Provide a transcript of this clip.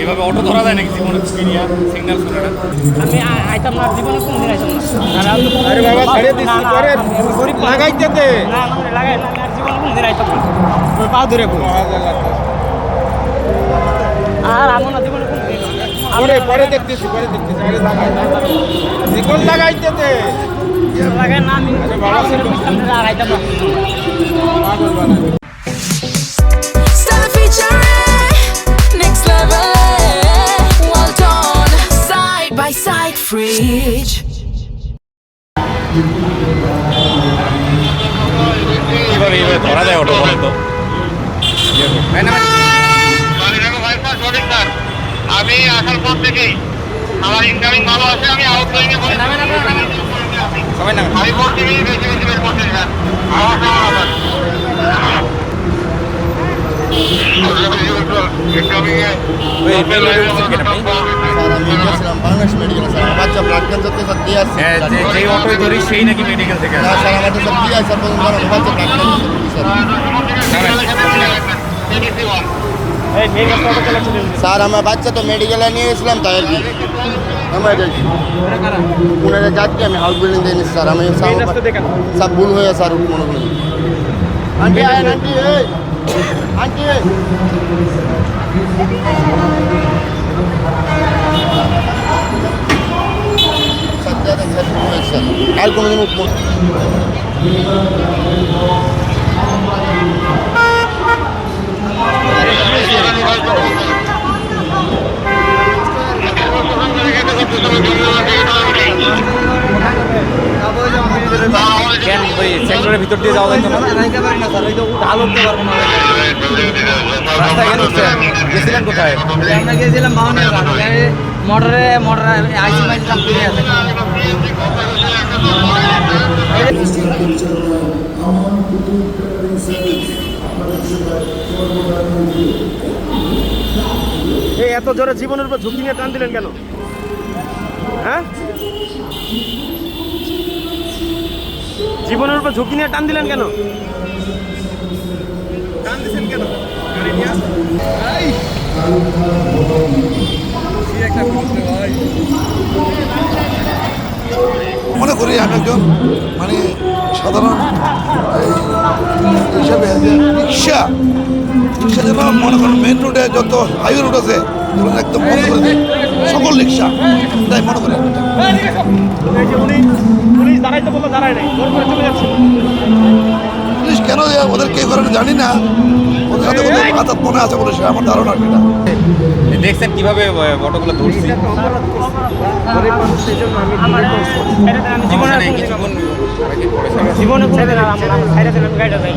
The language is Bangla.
এভাবে অটো ধরা যায় নাকি জীবনে কিনিয়া সিগন্যাল শুনে না? আমি আইতাম না, জীবনে কোনোদিন আইতাম না। আরে বাবা ছাড়িয়ে দিচ্ছি পরে লাগাইতে দে। না না লাগাই না, আমি আর জীবনে কোনোদিন আইতাম না। পা ধরে পড়ো। আর আমার না জীবনে কোনোদিন পরে দেখতেছি আরে লাগাই নিকল লাগাইতে দে। লাগাই না, আমি আর আইতাম না। Stella featuring next level. Well done, side by side fridge. কিভাবে এইভাবে ধরা যায় অটো বলেন তো? আমি আসার পর থেকেই আমার ইনকামিং ভালো আছে, আমি আউটগোয়িং এ সবাই না আমি পর থেকেই বেশি বের করতে চাই। আমার আমার ইনকামিং এ ওই মেলে উঠছেন কেন আপনি? গেছিলাম বাংলাদেশ মেডিকেল স্যার আমার বাচ্চা ব্লাড ক্যান্সার তো স্যার দিয়ে আসছে হ্যাঁ, যে অটোয় ধরি সেই নাকি মেডিকেল থেকে না আসে। স্যার আমাদের স্যার দিয়ে আসছে আমার বাচ্চা ব্লাড স্যার আমার বাচ্চা তো মেডিকেলে নিয়ে গেছিলাম তাই আর কি আমার পুনের যাচ্ছি আমি হাউস বিল্ডিং দিয়ে নিচ্ছি স্যার আমি সব ভুল হয়ে স্যার মনে করি আন্টি আয় আন্টি এই আন্টি সত্যি স্যার ভুল হয়েছে স্যার কাল কোনোদিন কেন ওই সেক্টরের ভিতর দিয়ে যাওয়া যাইতো না? রাস্তায় কেন উঠছেন? গেছিলেন কোথায়? আমরা গেছিলাম মোটরে আইসি মাইসি সব ফিরে আছে। এই এত জোরে জীবনের উপর ঝুঁকি নিয়ে টান দিলেন কেন? হ্যাঁ, জীবনের উপর ঝুঁকি নিয়ে টান দিলেন কেন? টান দিছেন কেন? গাড়ি নিয়ে মনে করি আমি একজন মানে সাধারণ হিসাবে রিক্সা যেন মনে করেন মেন রোডে যত হাইওয়ে রোড আছে এগুলো একদম বন্ধ করে দিই সকল রিক্সা তাই মনে করি এই যে পুলিশ দাঁড়াইতে বললো দাঁড়ায় নাই, জোর করে চলে যাচ্ছে। পুলিশ কেন ওদের কে করেন জানি না, ওদের সাথে কোনো আঘাত মনে আছে বলে সে আমার ধারণা সেটা। দেখছেন কিভাবে অটোগুলো ধরছি? জীবনে কিছুক্ষণ জীবনে কোনো গাড়িটা যাই